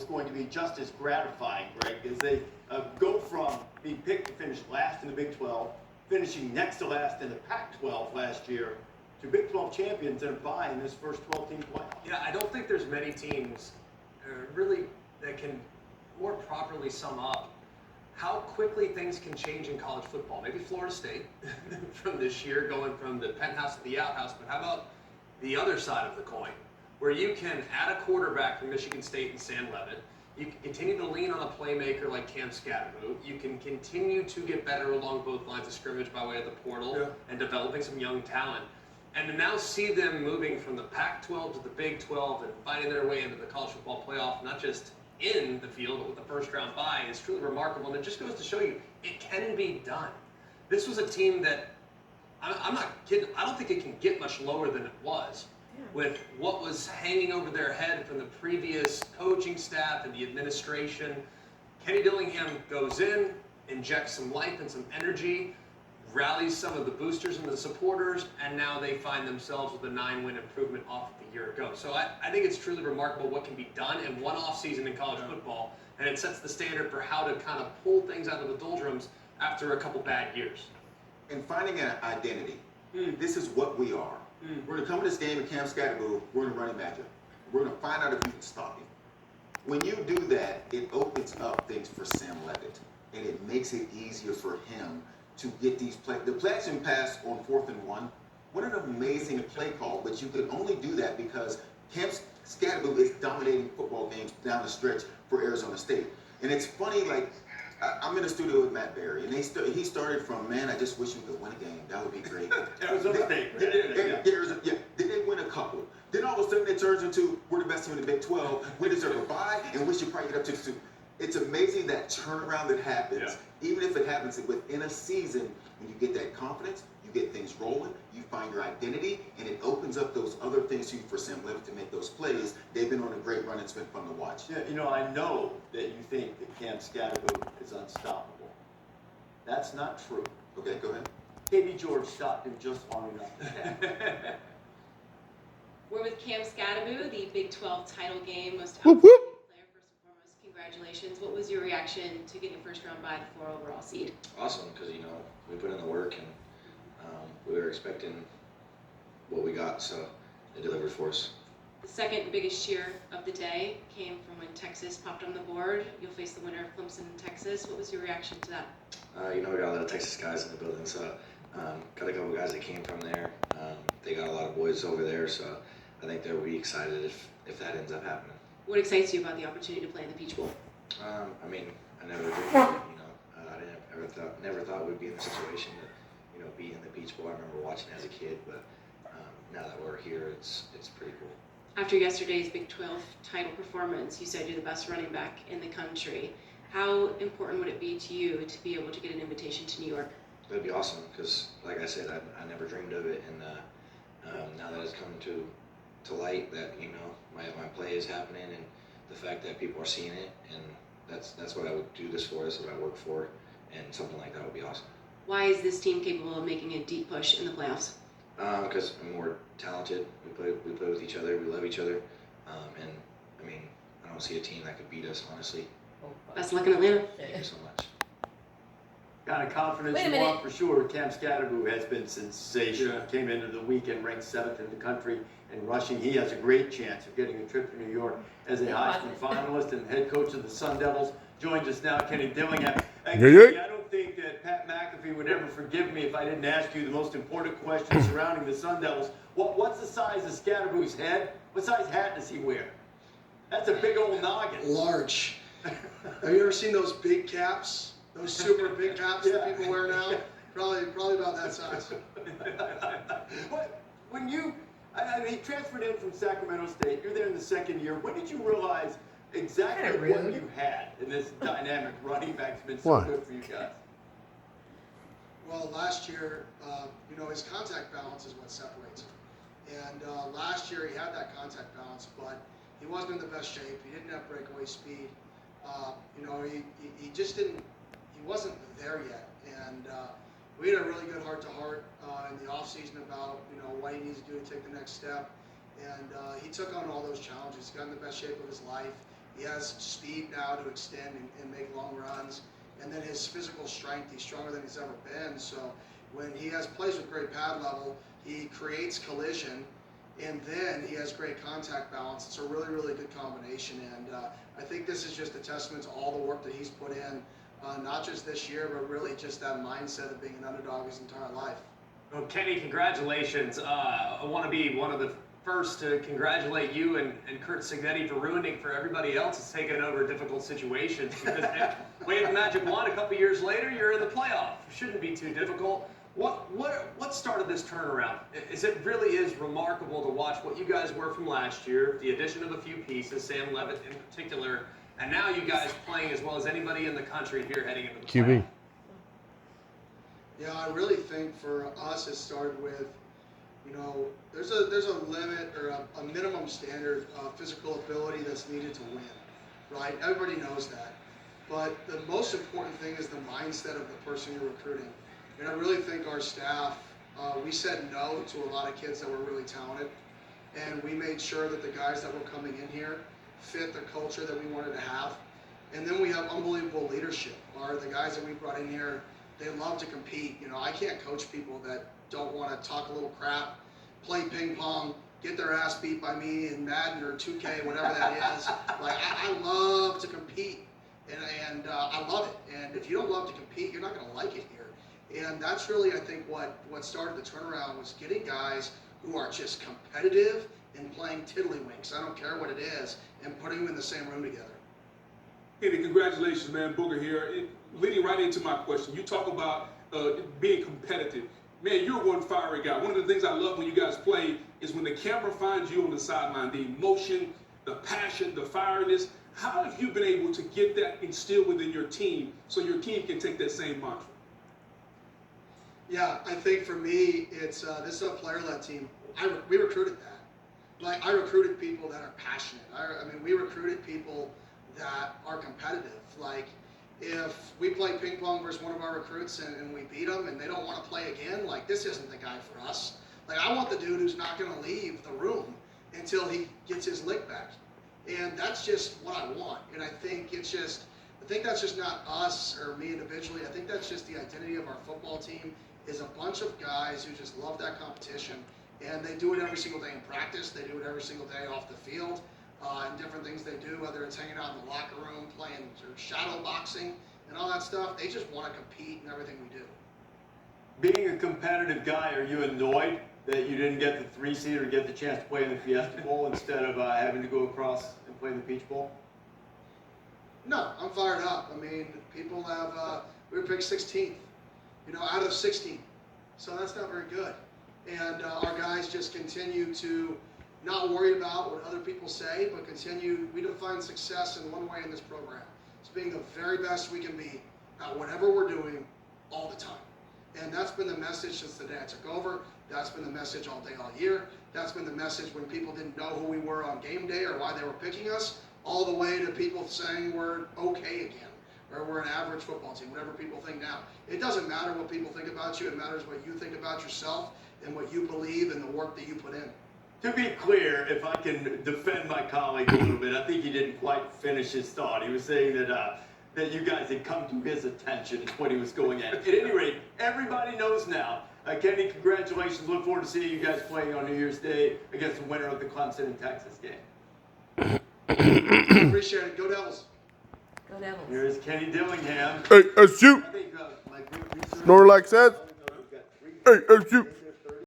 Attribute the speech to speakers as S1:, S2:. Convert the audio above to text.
S1: going to be just as gratifying, Greg, as they go from being picked to finish last in the Big 12, finishing next to last in the Pac-12 last year, to Big 12 champions and a bye in this first 12-team playoff.
S2: Yeah, I don't think there's many teams really that can more properly sum up how quickly things can change in college football. Maybe Florida State from this year going from the penthouse to the outhouse, but how about the other side of the coin, where you can add a quarterback from Michigan State and Sam Levitt, you can continue to lean on a playmaker like Cam Scatterboot, you can continue to get better along both lines of scrimmage by way of the portal and developing some young talent. And to now see them moving from the Pac-12 to the Big 12 and fighting their way into the college football playoff, not just in the field, but with the first round bye, is truly remarkable. And it just goes to show you, it can be done. This was a team that, I'm not kidding, I don't think it can get much lower than it was with what was hanging over their head from the previous coaching staff and the administration. Kenny Dillingham goes in, injects some life and some energy, rallies some of the boosters and the supporters, and now they find themselves with a 9-win improvement off of the year ago. So I think it's truly remarkable what can be done in one off-season in college football, and it sets the standard for how to kind of pull things out of the doldrums after a couple bad years.
S3: And finding an identity. This is what we are. We're going to come to this game with Cam Scatterboot, we're going to run him at you. We're going to find out if you can stop him. When you do that, it opens up things for Sam Levitt, and it makes it easier for him to get these plays. The play action pass on 4th and 1, what an amazing play call, but you could only do that because Cam Scatterboot is dominating football games down the stretch for Arizona State. And it's funny, like, I'm in the studio with Matt Berry, and he started from, man, I just wish we could win a game. That would be great.
S1: Arizona State, right?
S3: Then they win a couple. Then all of a sudden it turns into, we're the best team in the Big 12. We deserve a bye, and we should probably get up to the Super. It's amazing that turnaround that happens. Even if it happens within a season, when you get that confidence, you get things rolling, you find your identity, and it opens up those other things to you for Sam Levitt to make those plays. They've been on a great run. It's been fun to watch.
S1: Yeah, you know, I know that you think that Cam Scatterboot is unstoppable. That's not true.
S3: Okay, go ahead.
S1: KB George stopped him just long enough.
S4: We're with Cam Scatterboot, the Big 12 title game, most
S5: Whoop,
S4: outstanding
S5: whoop.
S4: player. First and foremost, congratulations. What was your reaction to getting first round bye, the 4 overall seed?
S6: Awesome, because we put in the work and we were expecting what we got, so they delivered for us.
S4: The second biggest cheer of the day came from when Texas popped on the board. You'll face the winner of Clemson and Texas. What was your reaction to that?
S6: We got a lot of Texas guys in the building, so got a couple guys that came from there. They got a lot of boys over there, so I think they'll be excited if that ends up happening.
S4: What excites you about the opportunity to play in the Peach Bowl?
S6: I mean, I never dreamed of it, I never thought we'd be in the situation to, be in the Peach Bowl. I remember watching as a kid, but now that we're here, it's pretty cool.
S4: After yesterday's Big 12 title performance, you said you're the best running back in the country. How important would it be to you to be able to get an invitation to New York?
S6: That'd be awesome because, like I said, I never dreamed of it, and now that it's come to light that my play is happening and the fact that people are seeing it, and that's what I would do this for. That's what I work for, and something like that would be awesome.
S4: Why is this team capable of making a deep push in the playoffs?
S6: Because we're talented. We play with each other. We love each other, and I mean, I don't see a team that could beat us, honestly.
S4: Best of luck in Atlanta.
S6: Thank you so much.
S1: Kind of confidence you want for sure. Cam Scatterboot has been sensational. Came into the weekend ranked 7th in the country in rushing. He has a great chance of getting a trip to New York as a Heisman finalist and head coach of the Sun Devils. Joins us now, Kenny Dillingham. Kenny, I don't think that Pat McAfee would ever forgive me if I didn't ask you the most important question surrounding the Sun Devils. What's the size of Scatterboot's head? What size hat does he wear? That's a big old noggin.
S7: Large. Have you ever seen those big caps? Those super big caps that people wear now? Probably about that size.
S1: When he transferred in from Sacramento State, you're there in the second year. When did you realize exactly what you had in this dynamic running back that's been so good for you guys?
S7: Well, last year, his contact balance is what separates him. And last year he had that contact balance, but he wasn't in the best shape. He didn't have breakaway speed. He just didn't. He wasn't there yet. And we had a really good heart-to-heart in the offseason about what he needs to do to take the next step. And he took on all those challenges. He got in the best shape of his life. He has speed now to extend and make long runs. And then his physical strength, he's stronger than he's ever been. So when he has plays with great pad level, he creates collision, and then he has great contact balance. It's a really, really good combination. And I think this is just a testament to all the work that he's put in, not just this year, but really just that mindset of being an underdog his entire life.
S2: Well, Kenny, congratulations. I want to be one of the first to congratulate you and Kurt Signetti for ruining for everybody else that's taken over difficult situations. Because wave the magic wand, a couple years later, you're in the playoff. It shouldn't be too difficult. What started this turnaround? It really is remarkable to watch what you guys were from last year, the addition of a few pieces, Sam Levitt in particular, and now you guys playing as well as anybody in the country here heading into the playoff.
S7: Yeah, I really think for us it started with, there's a limit or a minimum standard of physical ability that's needed to win, right? Everybody knows that. But the most important thing is the mindset of the person you're recruiting. And I really think our staff, we said no to a lot of kids that were really talented, and we made sure that the guys that were coming in here fit the culture that we wanted to have. And then we have unbelievable leadership. The guys that we brought in here, they love to compete. I can't coach people that don't want to talk a little crap, play ping pong, get their ass beat by me in Madden or 2K, whatever that is. Like, I love to compete, and I love it. And if you don't love to compete, you're not going to like it here. And that's really, I think, what started the turnaround was getting guys who are just competitive and playing tiddlywinks. I don't care what it is, and putting them in the same room together.
S5: Kenny, congratulations, man. Booger here. Leading right into my question, you talk about being competitive. Man, you're one fiery guy. One of the things I love when you guys play is when the camera finds you on the sideline, the emotion, the passion, the fieriness. How have you been able to get that instilled within your team so your team can take that same mantra?
S7: Yeah, I think for me, it's this is a player-led team. We recruited that. Like, I recruited people that are passionate. I mean, we recruited people that are competitive. Like, if we play ping pong versus one of our recruits and we beat them and they don't want to play again, like, this isn't the guy for us. Like, I want the dude who's not going to leave the room until he gets his lick back. And that's just what I want. And I think that's just not us or me individually. I think that's just the identity of our football team, is a bunch of guys who just love that competition. And they do it every single day in practice. They do it every single day off the field, and different things they do, whether it's hanging out in the locker room, playing or shadow boxing, and all that stuff. They just want to compete in everything we do.
S1: Being a competitive guy, are you annoyed that you didn't get the 3 seed or get the chance to play in the Fiesta Bowl instead of having to go across and play in the Peach Bowl?
S7: No, I'm fired up. I mean, people have, we were picked 16th, out of 16. So that's not very good. And our guys just continue to not worry about what other people say, but we define success in one way in this program. It's being the very best we can be at whatever we're doing all the time. And that's been the message since the day I took over. That's been the message all day, all year. That's been the message when people didn't know who we were on game day or why they were picking us, all the way to people saying we're okay again, or we're an average football team, whatever people think now. It doesn't matter what people think about you. It matters what you think about yourself and what you believe and the work that you put in.
S1: To be clear, if I can defend my colleague a little bit, I think he didn't quite finish his thought. He was saying that you guys had come to his attention is what he was going at. At any rate, everybody knows now. Kenny, congratulations. Look forward to seeing you guys playing on New Year's Day against the winner of the Clemson and Texas game.
S7: Appreciate it. Go Devils.
S4: Go Devils.
S1: Here's Kenny Dillingham.
S8: Hey, ASU.
S1: I think my group research.
S8: Snorlax says. Hey, ASU.